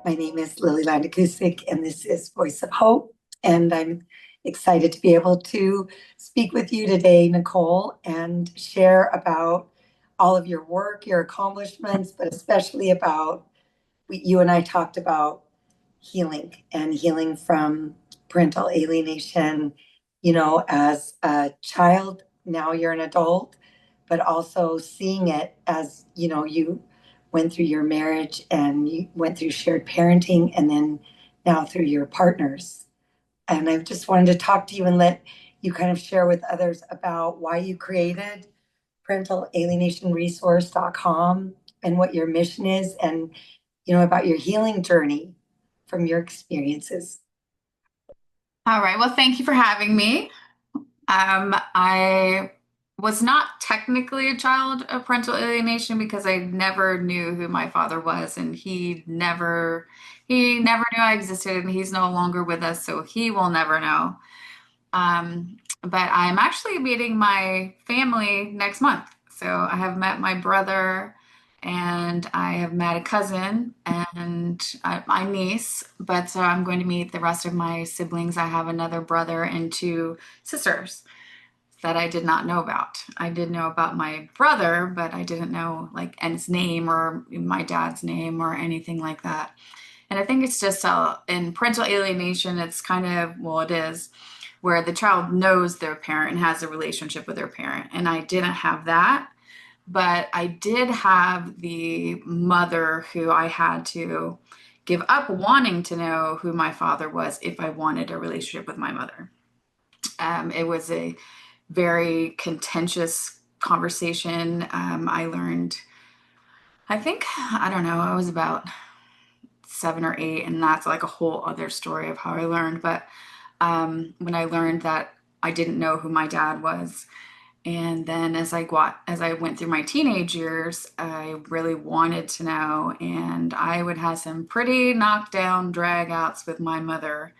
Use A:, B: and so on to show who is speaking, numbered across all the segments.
A: My name is Lily Landakusik, and this is Voice of Hope. And I'm excited to be able to speak with you today, Nicole, and share about all of your work, your accomplishments, but especially about you and I talked about healing and healing from parental alienation, as a child. Now you're an adult, but also seeing it as, you went through your marriage and you went through shared parenting and then now through your partners. And I just wanted to talk to you and let you kind of share with others about why you created parentalalienation.resource.com and what your mission is and about your healing journey from your experiences.
B: All right. Well, thank you for having me. I was not technically a child of parental alienation because I never knew who my father was, and he never knew I existed, and he's no longer with us, so he will never know. But I'm actually meeting my family next month. So I have met my brother and I have met a cousin and my niece, but so I'm going to meet the rest of my siblings. I have another brother and two sisters that I did not know about. I did know about my brother, but I didn't know like and his name or my dad's name or anything like that. And I think it's just in parental alienation, it's kind of, well, it is where the child knows their parent and has a relationship with their parent. And I didn't have that, but I did have the mother who I had to give up wanting to know who my father was if I wanted a relationship with my mother. It was a very contentious conversation. I learned, I think, I don't know, I was about 7 or 8, and that's like a whole other story of how I learned. But when I learned that I didn't know who my dad was, and then as I went through my teenage years, I really wanted to know, and I would have some pretty knockdown dragouts with my mother,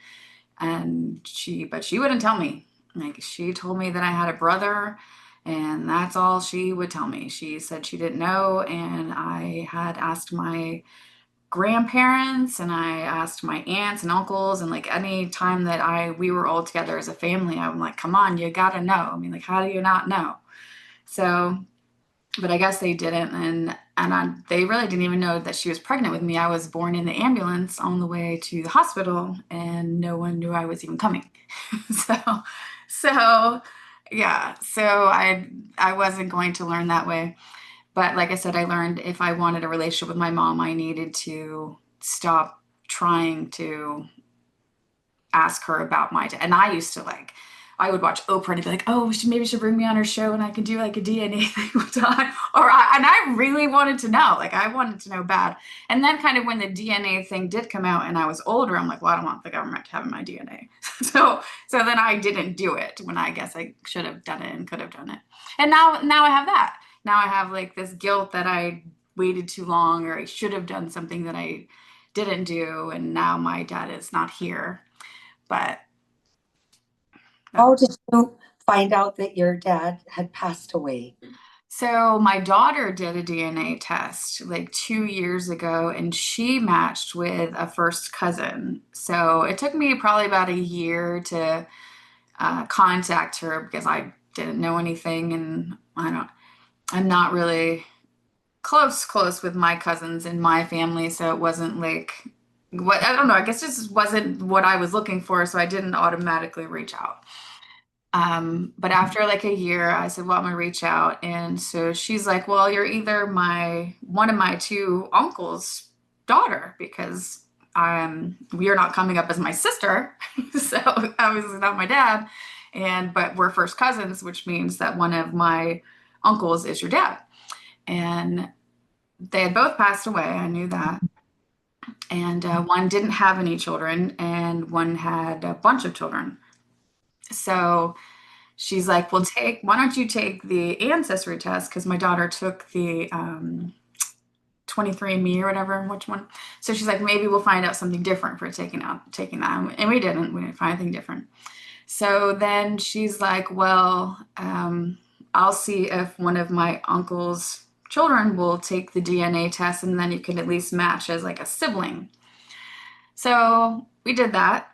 B: and she wouldn't tell me. Like she told me that I had a brother, and that's all she would tell me. She said she didn't know, and I had asked my grandparents and I asked my aunts and uncles, and like any time that I we were all together as a family, I'm like, come on, you gotta know. I mean, like, how do you not know? So, but I guess they didn't, and they really didn't even know that she was pregnant with me. I was born in the ambulance on the way to the hospital, and no one knew I was even coming. So, so yeah, so I wasn't going to learn that way. But like I said, I learned if I wanted a relationship with my mom, I needed to stop trying to ask her about my dad. And I used to like, I would watch Oprah and be like, oh, maybe she bring me on her show and I can do like a DNA thing with time. And I really wanted to know, like, I wanted to know bad. And then kind of when the DNA thing did come out and I was older, I'm like, well, I don't want the government having my DNA. So then I didn't do it when I guess I should have done it and could have done it. And now I have that. Now I have like this guilt that I waited too long or I should have done something that I didn't do. And now my dad is not here. But
A: How did you find out that your dad had passed away?
B: so my daughter did a DNA test like 2 years ago and she matched with a first cousin. So it took me probably about a year to contact her because I didn't know anything and I'm not really close with my cousins in my family. So it wasn't like what, I don't know, I guess this wasn't what I was looking for. So I didn't automatically reach out. But after like a year, I said, well, I'm gonna reach out. And so she's like, well, you're either my one of my two uncles' daughter because we are not coming up as my sister. So obviously not my dad. And but we're first cousins, which means that one of my uncles is your dad. And they had both passed away. I knew that. And one didn't have any children, and one had a bunch of children. So she's like, well, why don't you take the ancestry test? Because my daughter took the 23andMe or whatever, which one. So she's like, maybe we'll find out something different for taking that. And we didn't find anything different. So then she's like, well, I'll see if one of my uncle's children will take the DNA test and then you can at least match as like a sibling. So we did that,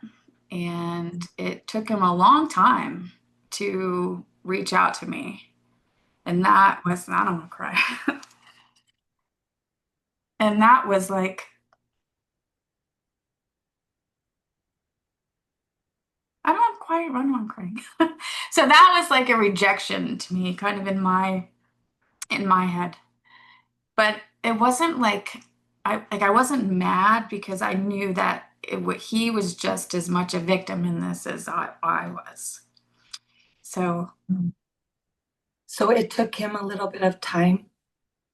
B: and it took him a long time to reach out to me. And that was, I don't want to cry. And that was like, I don't want to cry. So that was like a rejection to me, kind of in my head. But it wasn't like I wasn't mad because I knew that he was just as much a victim in this as I was. So
A: So it took him a little bit of time.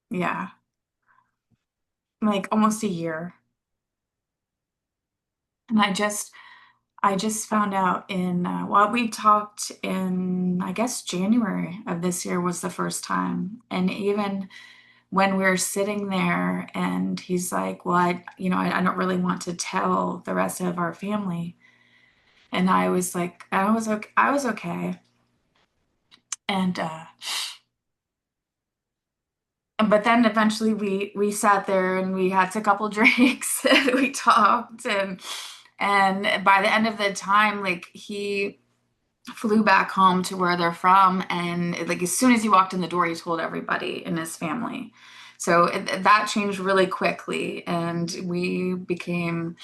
B: yeah, like almost a year. And I just found out in well, we talked in I guess January of this year was the first time. And even when we were sitting there and he's like, well, I don't really want to tell the rest of our family. And I was like, I was okay. And but then eventually we sat there and we had a couple drinks and we talked and by the end of the time, like he flew back home to where they're from, and like as soon as he walked in the door, he told everybody in his family. So that changed really quickly, and we became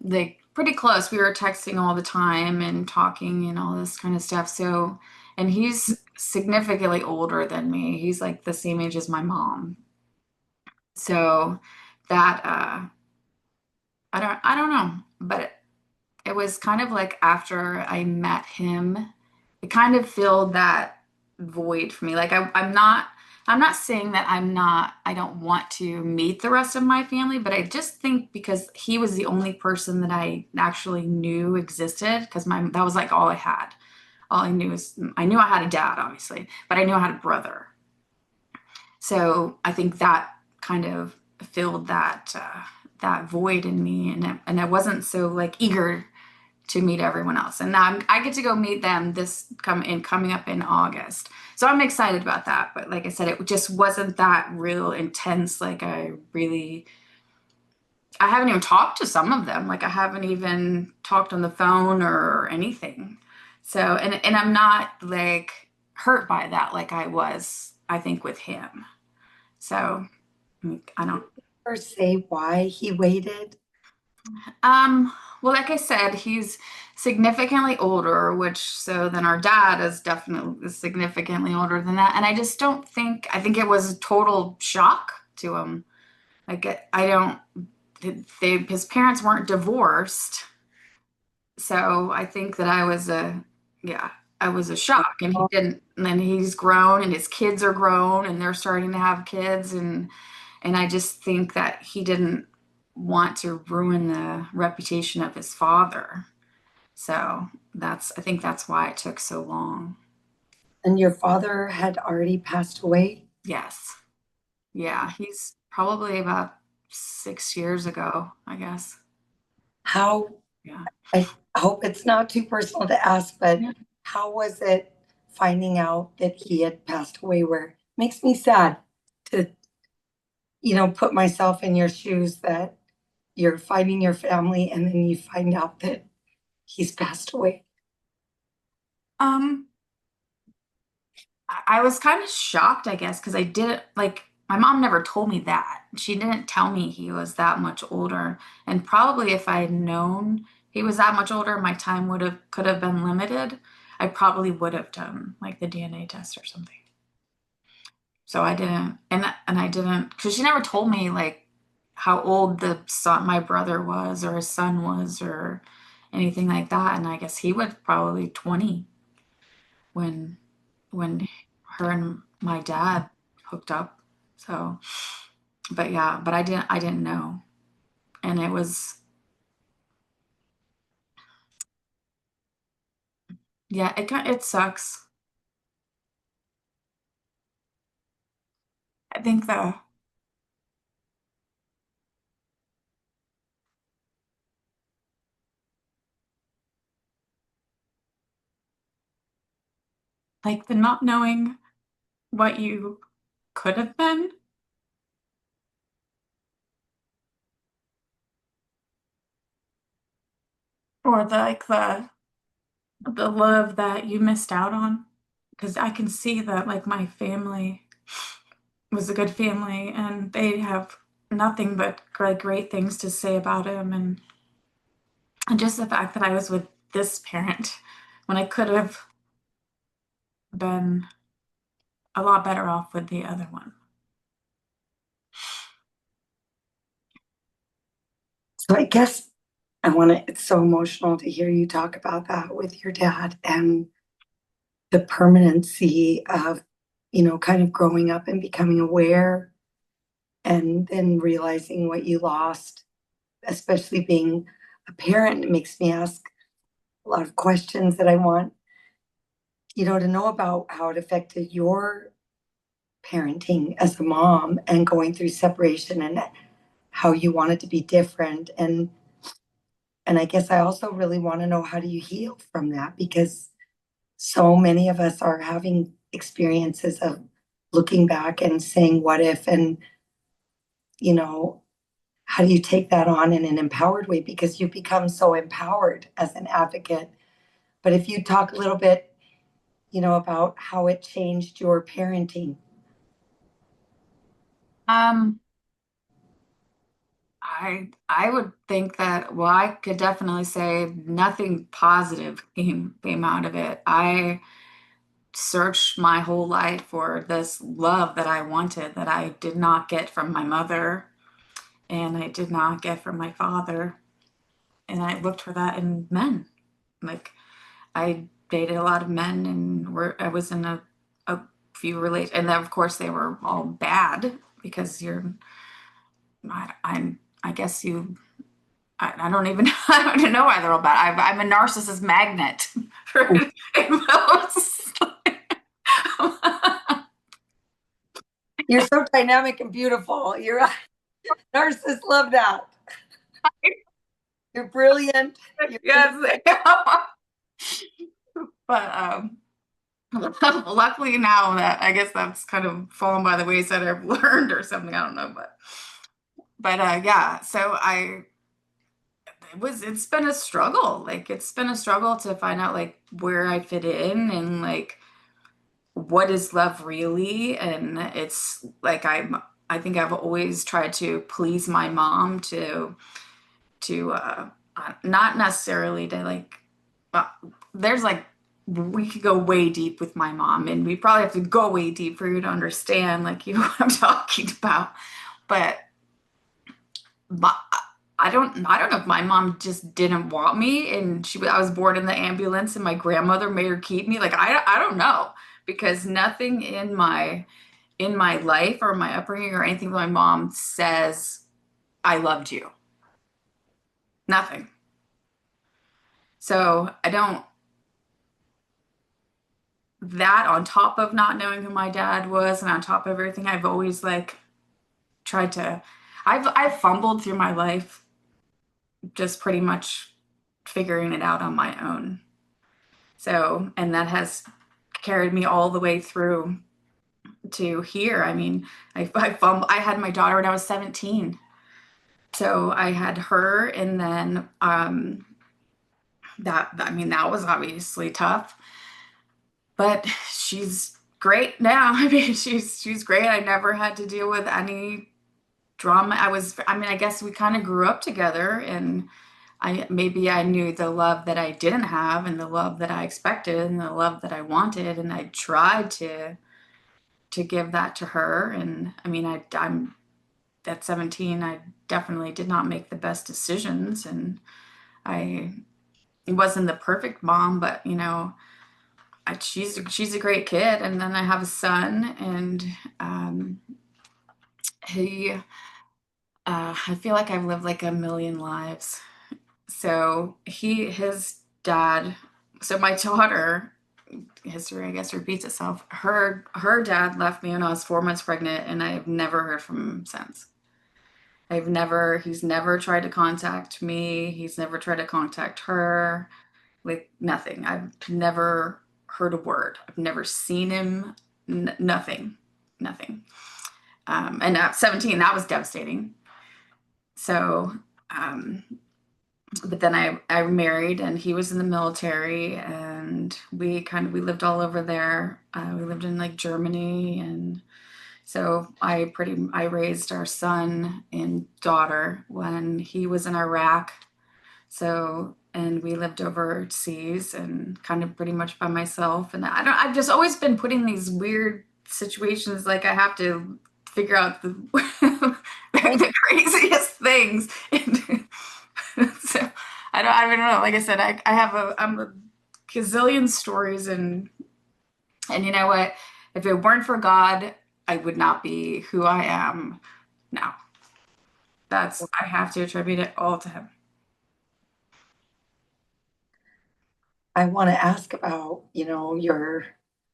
B: like pretty close. We were texting all the time and talking and all this kind of stuff. So, and he's significantly older than me. He's like the same age as my mom. So that I don't know, but it was kind of like after I met him, it kind of filled that void for me. Like I'm not saying that I don't want to meet the rest of my family, but I just think because he was the only person that I actually knew existed, because that was like all I had. All I knew is I knew I had a dad, obviously, but I knew I had a brother. So I think that kind of filled that void in me, and I wasn't so like eager to meet everyone else. And now I get to go meet them coming up in August. So I'm excited about that. But like I said, it just wasn't that real intense. Like I haven't even talked to some of them. Like I haven't even talked on the phone or anything. So and I'm not like hurt by that like I was, I think, with him. So I don't.
A: Or say why he waited.
B: Um, well, like I said, he's significantly older, which so then our dad is definitely significantly older than that. And I just don't think, I think it was a total shock to him. Like, I don't, his parents weren't divorced. So I think that yeah, I was a shock. And he didn't, and then he's grown and his kids are grown and they're starting to have kids. And I just think that he didn't want to ruin the reputation of his father. So I think that's why it took so long.
A: And your father had already passed away.
B: Yes. Yeah. He's probably about 6 years ago, I guess.
A: How,
B: Yeah.
A: I hope it's not too personal to ask, but
B: Yeah.
A: how was it finding out that he had passed away? Where it makes me sad to, put myself in your shoes that you're finding your family and then you find out that he's passed away.
B: Um, I was kind of shocked, I guess, because I didn't like my mom never told me that. She didn't tell me he was that much older. And probably if I had known he was that much older, my time could have been limited. I probably would have done like the DNA test or something. So I didn't, and I didn't, because she never told me like how old my brother was, or his son was, or anything like that. And I guess he was probably 20 when when her and my dad hooked up. So, but yeah, but I didn't know. And it was, yeah, it sucks. I think the not knowing what you could have been. or the love that you missed out on. Because I can see that like my family was a good family and they have nothing but great things to say about him, and just the fact that I was with this parent when I could have been a lot better off with the other one.
A: So I guess I want to, it's so emotional to hear you talk about that with your dad and the permanency of, kind of growing up and becoming aware and then realizing what you lost, especially being a parent. It makes me ask a lot of questions that I want, to know about how it affected your parenting as a mom and going through separation and how you want it to be different. And I guess I also really want to know, how do you heal from that? Because so many of us are having experiences of looking back and saying, what if? And, you know, how do you take that on in an empowered way? Because you become so empowered as an advocate. But if you talk a little bit, about how it changed your parenting.
B: Um, I would think that, well, I could definitely say nothing positive came out of it. I searched my whole life for this love that I wanted, that I did not get from my mother and I did not get from my father. And I looked for that in men. Like I dated a lot of men and I was in a few relate, and then of course they were all bad because I guess I don't even I don't know why they're all bad. I'm a narcissist magnet for most.
A: You're so dynamic and beautiful. You're narcissists love that. You're brilliant. You're
B: Yes. But luckily now that I guess that's kind of fallen by the wayside, I've learned or something. I don't know, but yeah. So it's been a struggle. Like it's been a struggle to find out like where I fit in and like what is love really. And it's like I think I've always tried to please my mom to not necessarily to like uh, there's like we could go way deep with my mom, and we probably have to go way deep for you to understand like what I'm talking about. But my, I don't know if my mom just didn't want me, and I was born in the ambulance and my grandmother made her keep me. Like I don't know, because nothing in my life or my upbringing or anything my mom says I loved you. Nothing. So I don't, that on top of not knowing who my dad was and on top of everything, I've always like tried to, I've fumbled through my life just pretty much figuring it out on my own. So, and that has carried me all the way through to here. I mean, I had my daughter when I was 17. So I had her, and then I mean, that was obviously tough, but she's great now. I mean, she's great. I never had to deal with any drama. I mean, I guess we kind of grew up together, and I knew the love that I didn't have and the love that I expected and the love that I wanted, and I tried to give that to her. And I mean, I'm at 17, I definitely did not make the best decisions, and I wasn't the perfect mom, but she's a great kid. And then I have a son, and he I feel like I've lived like a million lives. So his dad, so my daughter, history I guess repeats itself. Her dad left me when I was 4 months pregnant, and I've never heard from him since. He's never tried to contact me. He's never tried to contact her. Like nothing. I've never heard a word. I've never seen him. Nothing. Nothing. And at 17, that was devastating. So, um, but then I married and he was in the military and we lived all over there. We lived in like Germany, and so I raised our son and daughter when he was in Iraq. So, and we lived overseas and kind of pretty much by myself. And I've just always been put in these weird situations. Like I have to figure out the craziest things. And so I don't know. Like I said, I'm a gazillion stories, and you know what? If it weren't for God, I would not be who I am now. I have to attribute it all to him.
A: I want to ask about, your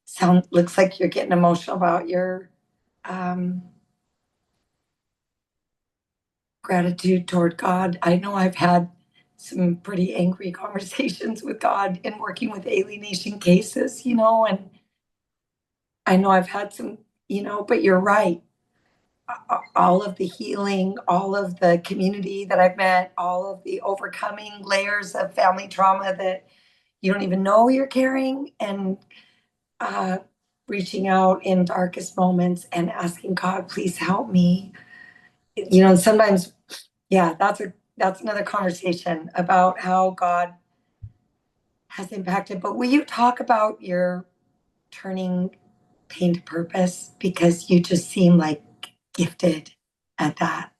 A: sound looks like you're getting emotional about your um, gratitude toward God. I know I've had some pretty angry conversations with God in working with alienation cases, and I know I've had some, but you're right. All of the healing, all of the community that I've met, all of the overcoming layers of family trauma that you don't even know you're carrying, and uh, reaching out in darkest moments and asking God, please help me. And sometimes, yeah, that's another conversation about how God has impacted. But will you talk about your turning pain to purpose? Because you just seem like gifted at that.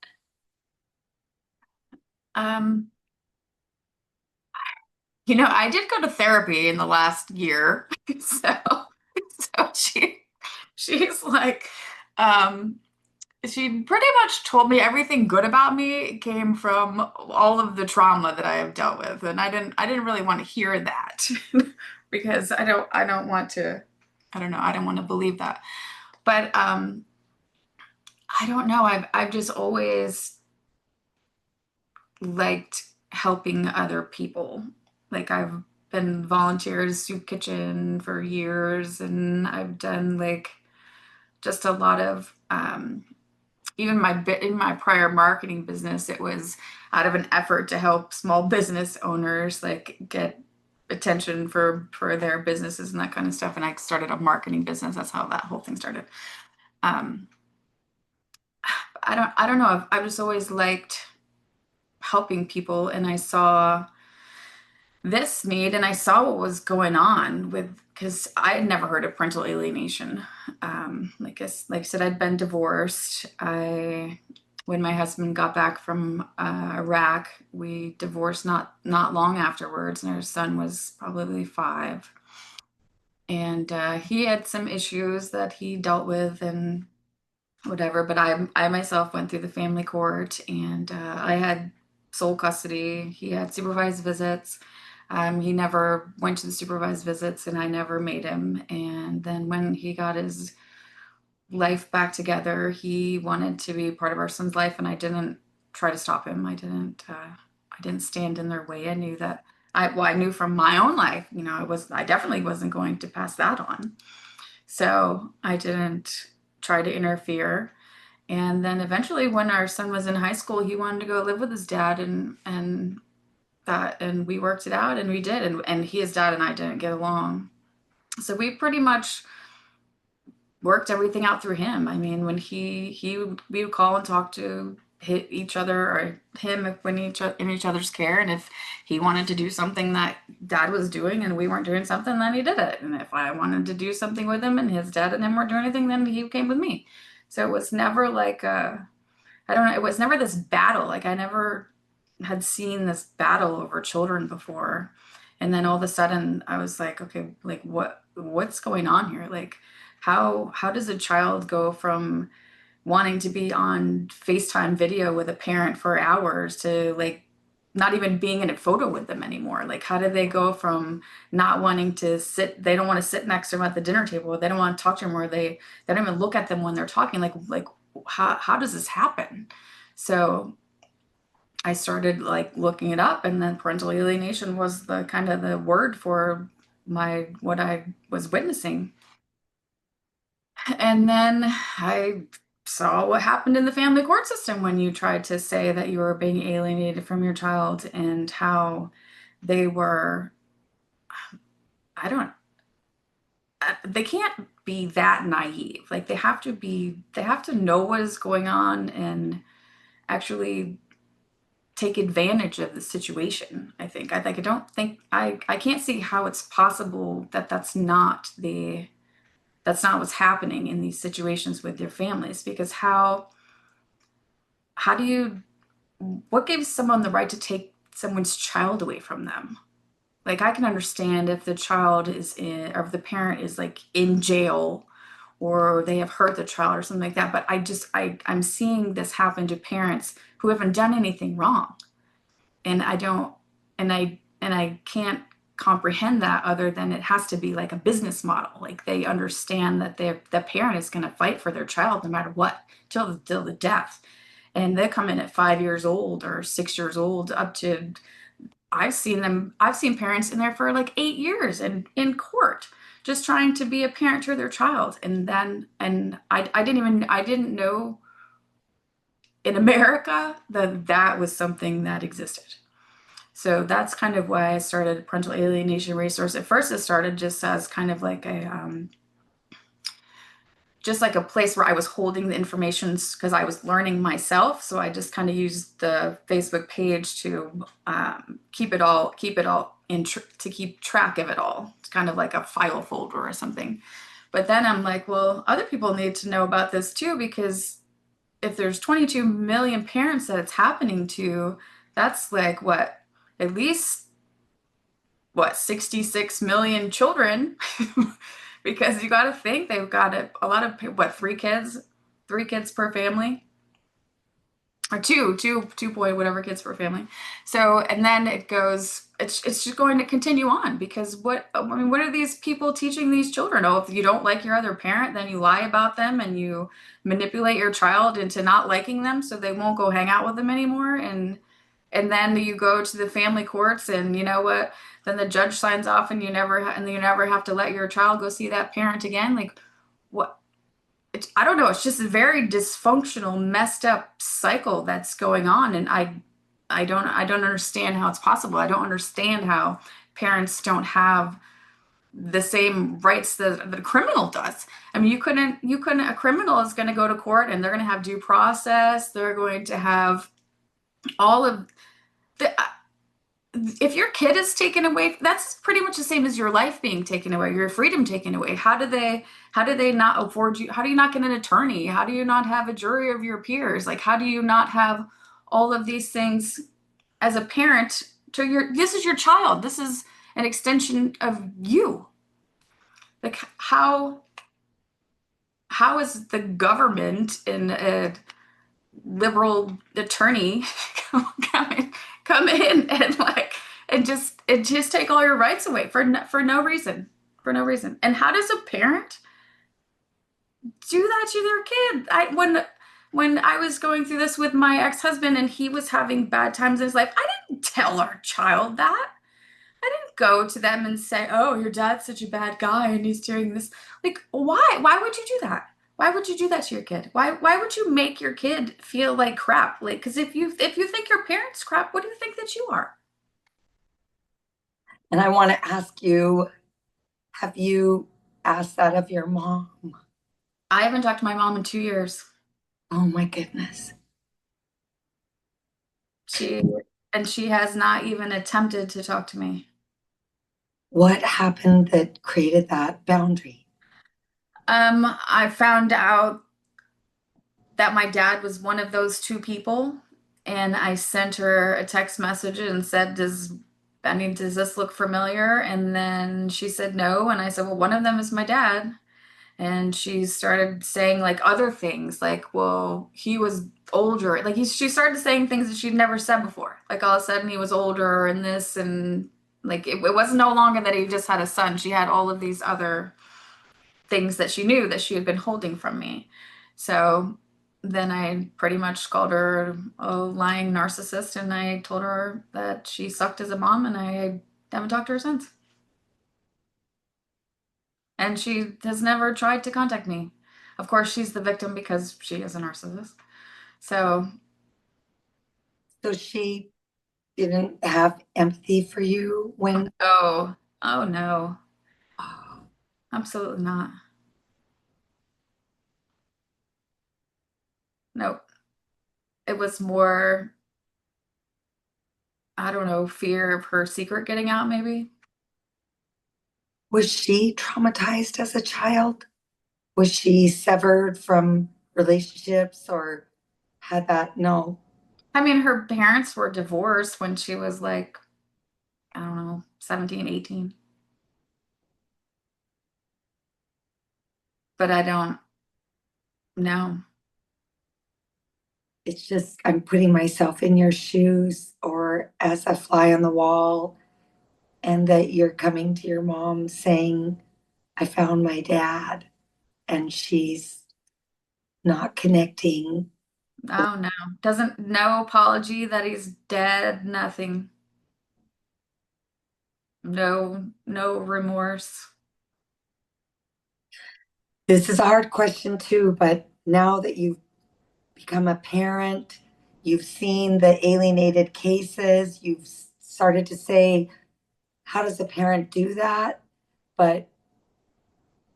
B: Um, I did go to therapy in the last year. So, so she's like, um, she pretty much told me everything good about me came from all of the trauma that I have dealt with. And I didn't really want to hear that because I don't want to, I don't know, I don't want to believe that. But I don't know. I've just always liked helping other people. Like I've been volunteer at a soup kitchen for years, and I've done like just a lot of even my bit in my prior marketing business, it was out of an effort to help small business owners like get attention for their businesses and that kind of stuff. And I started a marketing business. That's how that whole thing started. Um, I don't know. I've just always liked helping people, and I saw this need and I saw what was going on with because I had never heard of parental alienation. Like I said, I'd been divorced. When my husband got back from Iraq, we divorced not long afterwards, and our son was probably 5. And he had some issues that he dealt with and whatever. But I myself went through the family court, and I had sole custody. He had supervised visits. He never went to the supervised visits, and I never made him. And then when he got his life back together, he wanted to be part of our son's life, and I didn't try to stop him. I didn't stand in their way. I knew that I knew from my own life, I definitely wasn't going to pass that on. So I didn't try to interfere. And then eventually, when our son was in high school, he wanted to go live with his dad, and we worked it out, and we did. And his dad and I didn't get along, so we pretty much worked everything out through him. I mean, when we would call and talk to each other or him if when in each other's care, and if he wanted to do something that dad was doing and we weren't doing something, then he did it. And if I wanted to do something with him and his dad and him weren't doing anything, then he came with me. So it was never like I don't know, it was never this battle. Like I never had seen this battle over children before. And then all of a sudden I was like, okay, like what's going on here? Like how does a child go from wanting to be on FaceTime video with a parent for hours to like not even being in a photo with them anymore? Like how do they go from not wanting to sit, they don't want to sit next to them at the dinner table, they don't want to talk to them, or they don't even look at them when they're talking. Like how does this happen? So I started like looking it up, and then parental alienation was the kind of the word for what I was witnessing. And then I saw what happened in the family court system when you tried to say that you were being alienated from your child, and how they were, I don't, they can't be that naive. Like they have to know what is going on and actually take advantage of the situation. I don't think, I can't see how it's possible that that's not what's happening in these situations with your families, because how do you, what gives someone the right to take someone's child away from them? Like, I can understand if the child is in, or if the parent is like in jail, or they have hurt the child or something like that. But I'm seeing this happen to parents who haven't done anything wrong. And I don't, and I can't comprehend that, other than it has to be like a business model. Like, they understand that the parent is going to fight for their child no matter what, till the death. And they come in at 5 years old or 6 years old, up to, I've seen parents in there for like 8 years in court, just trying to be a parent to their child. And then, I didn't know in America that that was something that existed. So that's kind of why I started Parental Alienation Resource. At first, it started just as kind of like just like a place where I was holding the information because I was learning myself. So I just kind of used the Facebook page to keep it all to keep track of it all. It's kind of like a file folder or something. But then I'm like, well, other people need to know about this too, because if there's 22 million parents that it's happening to, that's like what, at least what, 66 million children. Because you got to think they've got a lot of, what, three kids per family, or two point whatever kids per family. So, and then it goes, it's just going to continue on, because what, I mean, what are these people teaching these children? Oh, if you don't like your other parent, then you lie about them and you manipulate your child into not liking them so they won't go hang out with them anymore. And then you go to the family courts, and you know what? Then the judge signs off, and you never have to let your child go see that parent again. Like, what? I don't know. It's just a very dysfunctional, messed up cycle that's going on, and I don't understand how it's possible. I don't understand how parents don't have the same rights that the criminal does. I mean, you couldn't. A criminal is going to go to court, and they're going to have due process. They're going to have all of the, if your kid is taken away, that's pretty much the same as your life being taken away, your freedom taken away. How do they not afford you? How do you not get an attorney? How do you not have a jury of your peers? Like, how do you not have all of these things as a parent to this is your child. This is an extension of you. Like, how is the government and a liberal attorney come in, come in and like and just take all your rights away for no reason, for no reason. And how does a parent do that to their kid? When I was going through this with my ex-husband and he was having bad times in his life, I didn't tell our child that. I didn't go to them and say, "Oh, your dad's such a bad guy and he's doing this." Like, why? Why would you do that? Why would you do that to your kid? Why would you make your kid feel like crap? Like, because if you think your parents crap, what do you think that you are?
A: And I want to ask you, have you asked that of your mom?
B: I haven't talked to my mom in 2 years.
A: Oh my goodness.
B: She and she has not even attempted to talk to me.
A: What happened that created that boundary?
B: I found out that my dad was one of those two people, and I sent her a text message and said, does this look familiar?" And then she said no, and I said, "Well, one of them is my dad." And she started saying like other things, like, "Well, he was older." Like, she started saying things that she'd never said before. Like, all of a sudden he was older and this, and like it was no longer that he just had a son. She had all of these other things that she knew that she had been holding from me. So then I pretty much called her a lying narcissist, and I told her that she sucked as a mom, and I haven't talked to her since. And she has never tried to contact me. Of course, she's the victim because she is a narcissist. So,
A: So she didn't have empathy for you when,
B: oh, oh no,
A: oh,
B: absolutely not. Nope. It was more, I don't know, fear of her secret getting out, maybe.
A: was she traumatized as a child? Was she severed from relationships or had that? No.
B: I mean, her parents were divorced when she was like, I don't know, 17, 18. But I don't know.
A: It's just, I'm putting myself in your shoes or as a fly on the wall, and that you're coming to your mom saying, I found my dad, and she's not connecting.
B: Oh no. Doesn't, no apology that he's dead, nothing. No, no remorse.
A: This is a hard question too, but now that you've become a parent, you've seen the alienated cases, you've started to say, how does a parent do that? But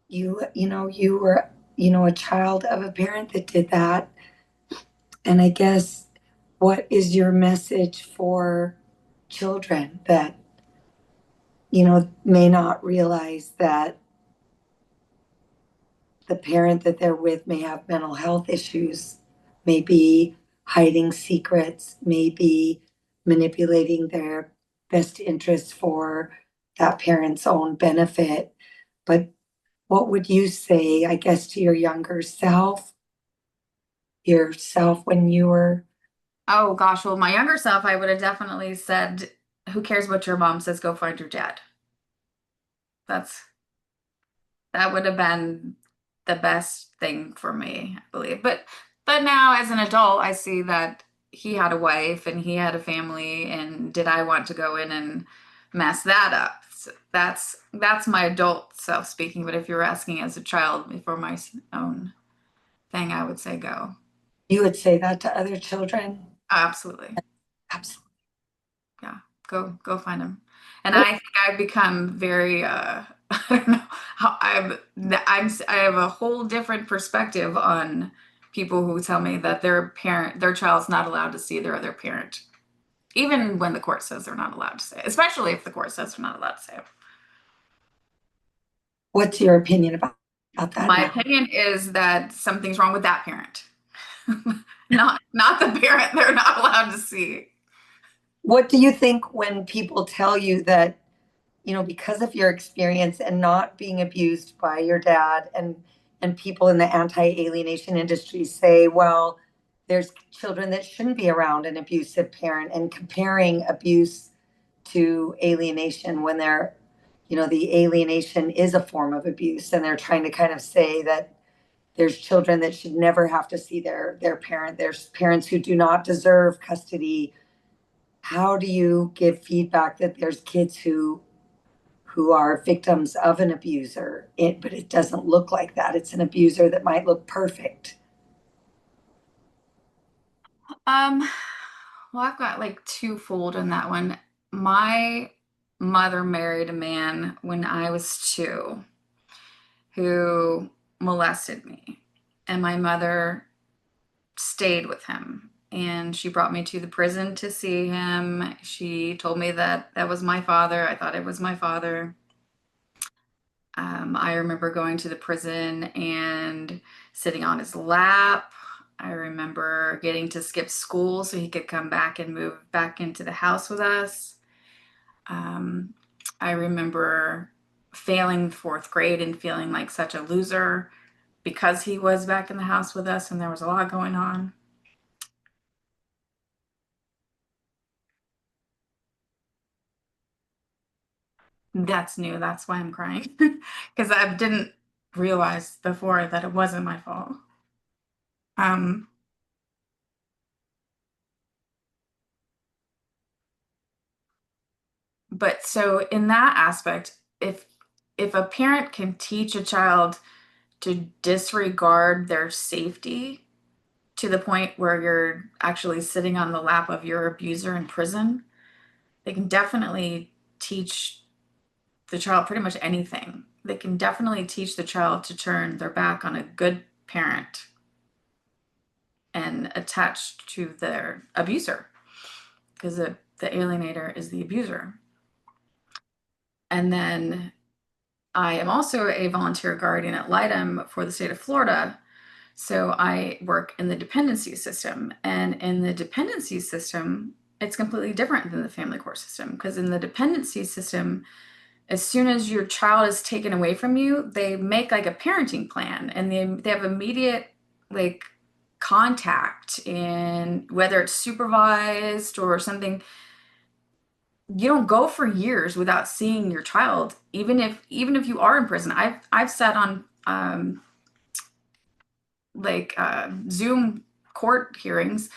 A: you were, a child of a parent that did that. And I guess, what is your message for children that, may not realize that the parent that they're with may have mental health issues, may be hiding secrets, may be manipulating their best interests for that parent's own benefit. But what would you say, I guess, to your younger self, yourself when you were,
B: Oh gosh, well, my younger self, I would have definitely said, who cares what your mom says? Go find your dad. That's that would have been the best thing for me, I believe. But now as an adult, I see that he had a wife and he had a family, and did I want to go in and mess that up? So that's my adult self speaking. But if you're asking as a child for my own thing, I would say go.
A: you would say that to other children?
B: Absolutely.
A: Absolutely.
B: Yeah, go find him. And
A: What,
B: I think I've become very I don't know how I have a whole different perspective on people who tell me that their child's not allowed to see their other parent, even when the court says they're not allowed to say it, especially if the court says they're not allowed to say it.
A: what's your opinion about that
B: My
A: now?
B: opinion is that something's wrong with that parent, not the parent they're not allowed to see.
A: What do you think when people tell you that, because of your experience and not being abused by your dad, and people in the anti-alienation industry say, well, there's children that shouldn't be around an abusive parent, and comparing abuse to alienation when the alienation is a form of abuse, and they're trying to kind of say that there's children that should never have to see their parent. There's parents who do not deserve custody. How do you give feedback that there's kids who are victims of an abuser, but it doesn't look like that? It's an abuser that might look perfect.
B: Um, well, I've got like twofold in that one. My mother married a man when I was 2 who molested me, and my mother stayed with him. And she brought me to the prison to see him. She told me that that was my father. I thought it was my father. I remember going to the prison and sitting on his lap. I remember getting to skip school so he could come back and move back into the house with us. Um, I remember failing fourth grade and feeling like such a loser because he was back in the house with us and there was a lot going on. That's new. That's why I'm crying because I didn't realize before that it wasn't my fault. Um, but so in that aspect, if a parent can teach a child to disregard their safety to the point where you're actually sitting on the lap of your abuser in prison, they can definitely teach the child pretty much anything. They can definitely teach the child to turn their back on a good parent and attach to their abuser because the alienator is the abuser. And then I am also a volunteer guardian at Litem for the state of Florida. So I work in the dependency system. And in the dependency system, it's completely different than the family court system because in the dependency system, as soon as your child is taken away from you, they make like a parenting plan and they have immediate like contact, and whether it's supervised or something, you don't go for years without seeing your child, even if you are in prison. I've sat on Zoom court hearings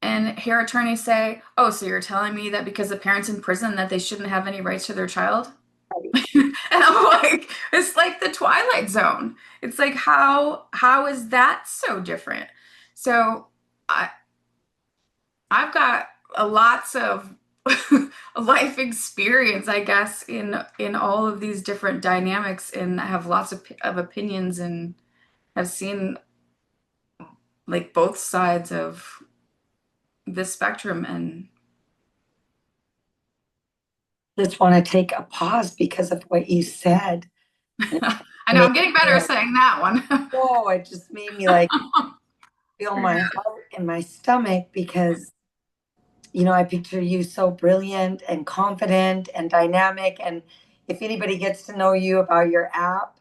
B: and hear attorneys say, "Oh, so you're telling me that because the parent's in prison that they shouldn't have any rights to their child?" And I'm like, it's like the Twilight Zone. It's like how is that so different? So I I've got a lots of life experience, I guess, in all of these different dynamics, and I have lots of opinions and have seen like both sides of the spectrum. And
A: Just want to take a pause because of what you said. And
B: I
A: it
B: know
A: made
B: I'm getting
A: me
B: better at
A: like,
B: saying that one.
A: whoa, it just made me like feel my heart in my stomach because, I picture you so brilliant and confident and dynamic. And if anybody gets to know you about your app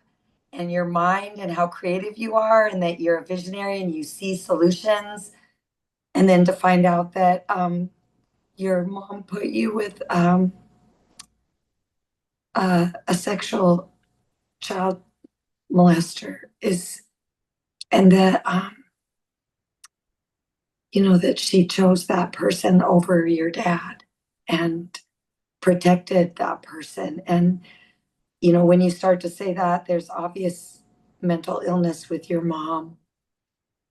A: and your mind and how creative you are, and that you're a visionary and you see solutions, and then to find out that your mom put you with a sexual child molester is, and that, that she chose that person over your dad and protected that person. And, when you start to say that, there's obvious mental illness with your mom.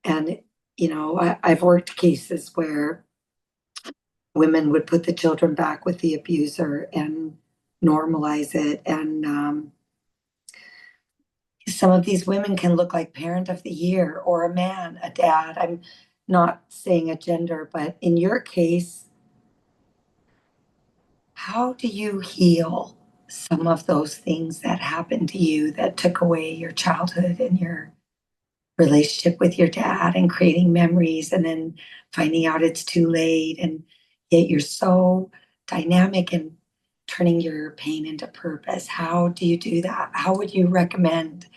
A: And, I've worked cases where women would put the children back with the abuser and normalize it. And some of these women can look like parent of the year or a man, a dad. I'm not saying a gender, but in your case, how do you heal some of those things that happened to you that took away your childhood and your relationship with your dad, and creating memories and then finding out it's too late, and yet you're so dynamic and turning your pain into purpose? How do you do that? How would you recommend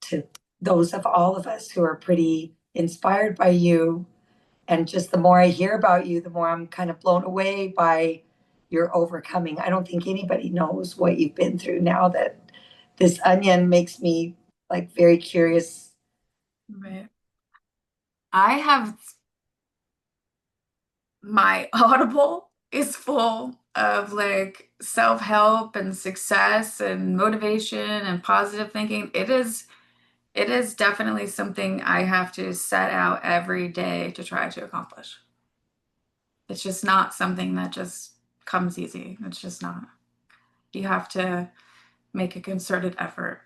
A: to those of all of us who are pretty inspired by you? And just the more I hear about you, the more I'm kind of blown away by your overcoming. I don't think anybody knows what you've been through. Now that this onion makes me like very curious.
B: Right. I have my Audible is full of like self-help and success and motivation and positive thinking. It is definitely something I have to set out every day to try to accomplish. It's just not something that just comes easy. It's just not. You have to make a concerted effort.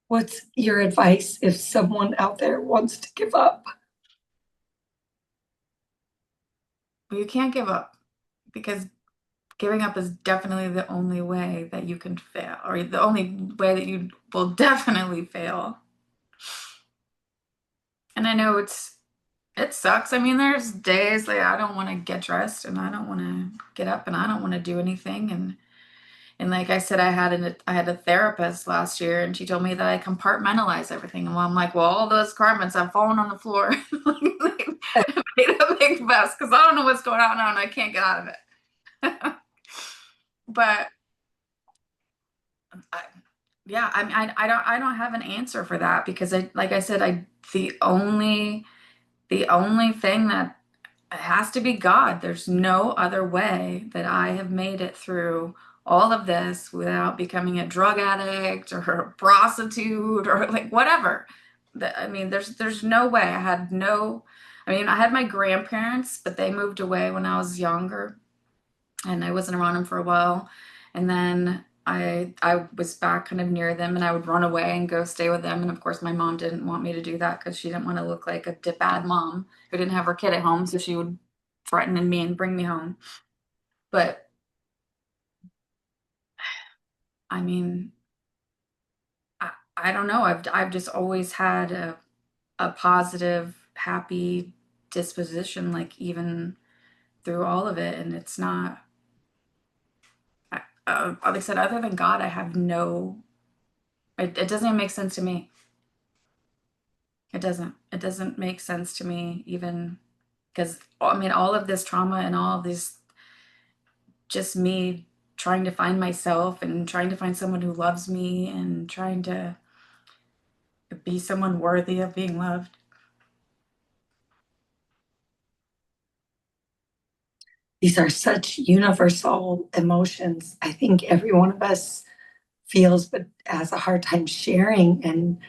A: What's your advice if someone out there wants to give up?
B: But you can't give up because giving up is definitely the only way that you can fail, or the only way that you will definitely fail. And I know it sucks. I mean, there's days like I don't want to get dressed and I don't want to get up and I don't want to do anything. And like I said, I had a therapist last year and she told me that I compartmentalize everything. And well, I'm like, well, all those garments have fallen on the floor. Like, they made a big mess because I don't know what's going on now and I can't get out of it. But I, yeah, I mean, I don't have an answer for that because like I said, the only thing that it has to be God. There's no other way that I have made it through all of this without becoming a drug addict or a prostitute or like whatever. I mean, there's no way. I mean, I had my grandparents, but they moved away when I was younger and I wasn't around them for a while. And then I was back kind of near them and I would run away and go stay with them. And of course, my mom didn't want me to do that because she didn't want to look like a bad mom who didn't have her kid at home. So she would threaten me and bring me home. But I mean, I don't know. I've just always had a positive, happy disposition, like even through all of it. And it's not, like I said, other than God, I have no, it doesn't even make sense to me. It doesn't. It doesn't make sense to me, even because I mean, all of this trauma and all of this, just me trying to find myself and trying to find someone who loves me and trying to be someone worthy of being loved.
A: These are such universal emotions. I think every one of us feels, but has a hard time sharing. And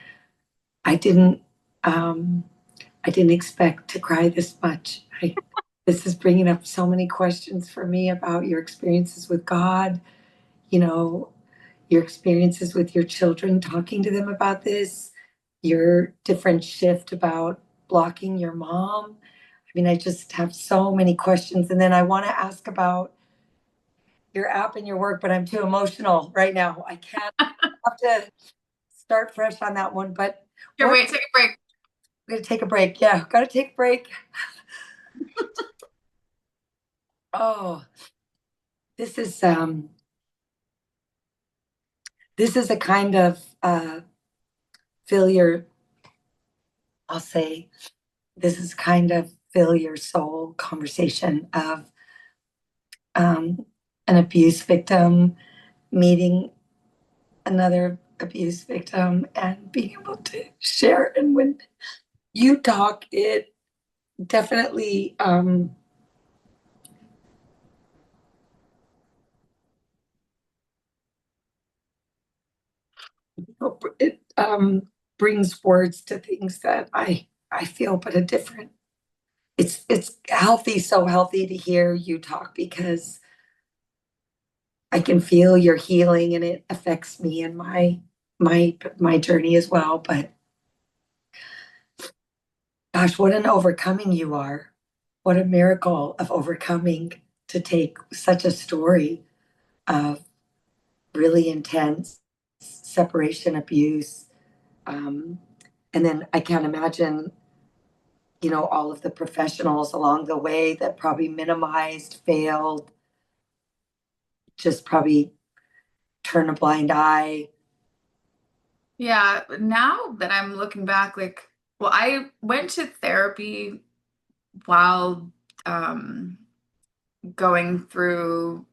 A: I didn't, um, I didn't expect to cry this much. This is bringing up so many questions for me about your experiences with God, you know, your experiences with your children, talking to them about this, your different shift about blocking your mom. I mean, I just have so many questions. And then I want to ask about your app and your work, but I'm too emotional right now. I can't have to start fresh on that one. But
B: Here,
A: what
B: wait, take a break.
A: I'm gonna take a break. Yeah, gotta take a break. Oh, this is um this is a kind of failure, I'll say this is kind of fill your soul conversation of um an abuse victim meeting another abuse victim and being able to share. And when you talk, it definitely it brings words to things that I feel, but a different. It's healthy, so healthy to hear you talk because I can feel your healing and it affects me and my journey as well. But gosh, what an overcoming you are! What a miracle of overcoming to take such a story of really intense separation abuse. Um, and then I can't imagine, all of the professionals along the way that probably minimized, failed, just probably turn a blind eye.
B: Yeah, now that I'm looking back, like, well, I went to therapy while um, going through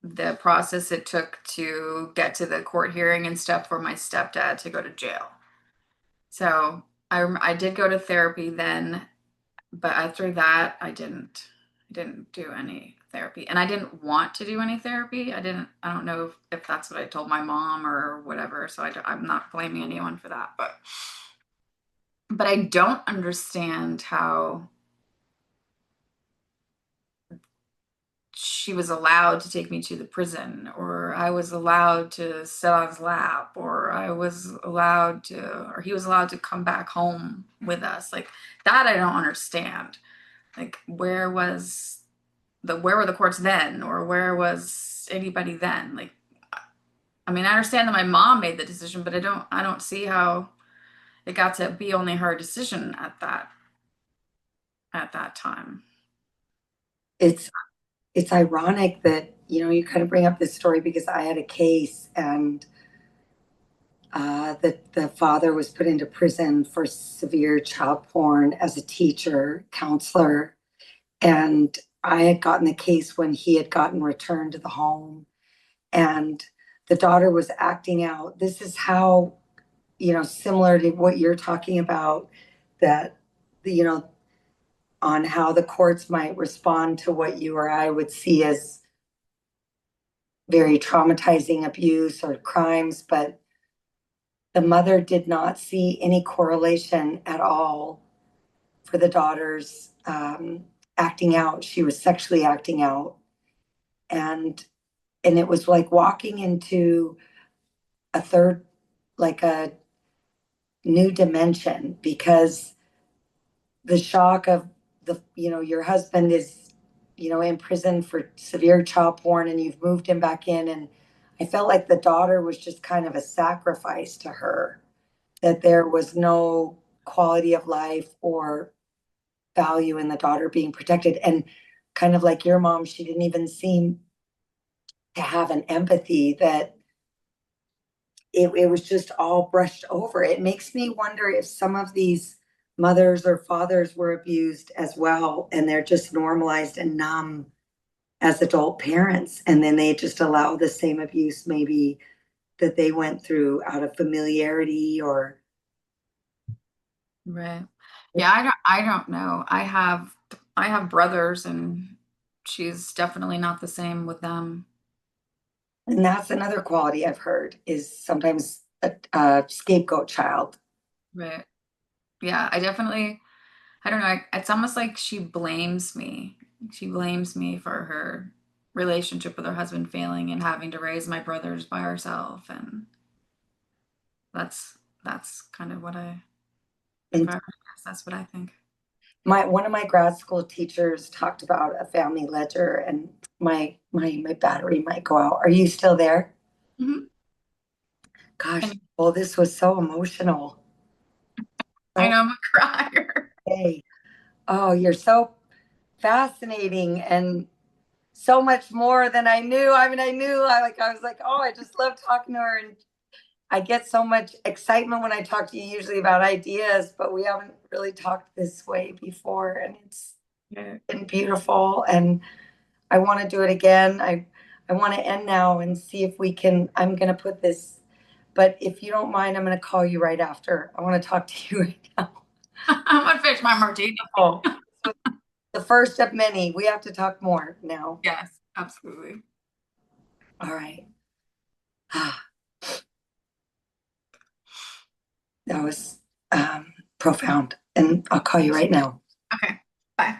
B: the process it took to get to the court hearing and stuff for my stepdad to go to jail. So I did go to therapy then, but after that, I didn't do any therapy, and I didn't want to do any therapy. I don't know if that's what I told my mom or whatever. So I'm not blaming anyone for that, but I don't understand how she was allowed to take me to the prison, or I was allowed to sit on his lap, or or he was allowed to come back home with us. Like that, I don't understand. Like, where were the courts then, or where was anybody then? Like, I mean, I understand that my mom made the decision, but I don't see how it got to be only her decision at that time.
A: It's it's ironic that you kind of bring up this story because I had a case and that the father was put into prison for severe child porn as a teacher counselor, and I had gotten the case when he had gotten returned to the home, and the daughter was acting out. This is how similar to what you're talking about, that on how the courts might respond to what you or I would see as very traumatizing abuse or crimes, but the mother did not see any correlation at all for the daughter's acting out. She was sexually acting out, and it was like walking into a third, like a new dimension, because the shock of your husband is in prison for severe child porn, and you've moved him back in, and I felt like the daughter was just kind of a sacrifice to her, that there was no quality of life or value in the daughter being protected. And kind of like your mom, she didn't even seem to have an empathy, that it was just all brushed over. It makes me wonder if some of these mothers or fathers were abused as well, and they're just normalized and numb as adult parents, and then they just allow the same abuse maybe that they went through out of familiarity or.
B: Right. Yeah, I don't know. I have brothers, and she's definitely not the same with them.
A: And that's another quality I've heard, is sometimes a scapegoat child.
B: Right. Yeah, I don't know. It's almost like she blames me. She blames me for her relationship with her husband failing and having to raise my brothers by herself. And that's kind of what if I
A: And
B: were to guess, that's what I think.
A: one of my grad school teachers talked about a family ledger, and my battery might go out. Are you still there?
B: Mhm.
A: Gosh,
B: And
A: well, this was so emotional.
B: I
A: So,
B: know I'm a crier.
A: hey, oh, you're so fascinating and so much more than I knew. I mean, I was like, oh, I just love talking to her, and I get so much excitement when I talk to you usually about ideas, but we haven't really talked this way before, and it's
B: Yeah.
A: been beautiful, and I want to do it again. I want to end now and see if we can. I'm going to put this, but if you don't mind, I'm going to call you right after. I want to talk to you right now.
B: I'm gonna finish my martini.
A: Oh, the first of many. We have to talk more now.
B: Yes, absolutely.
A: All right. Ah, that was profound. And I'll call you right now.
B: Okay. Bye.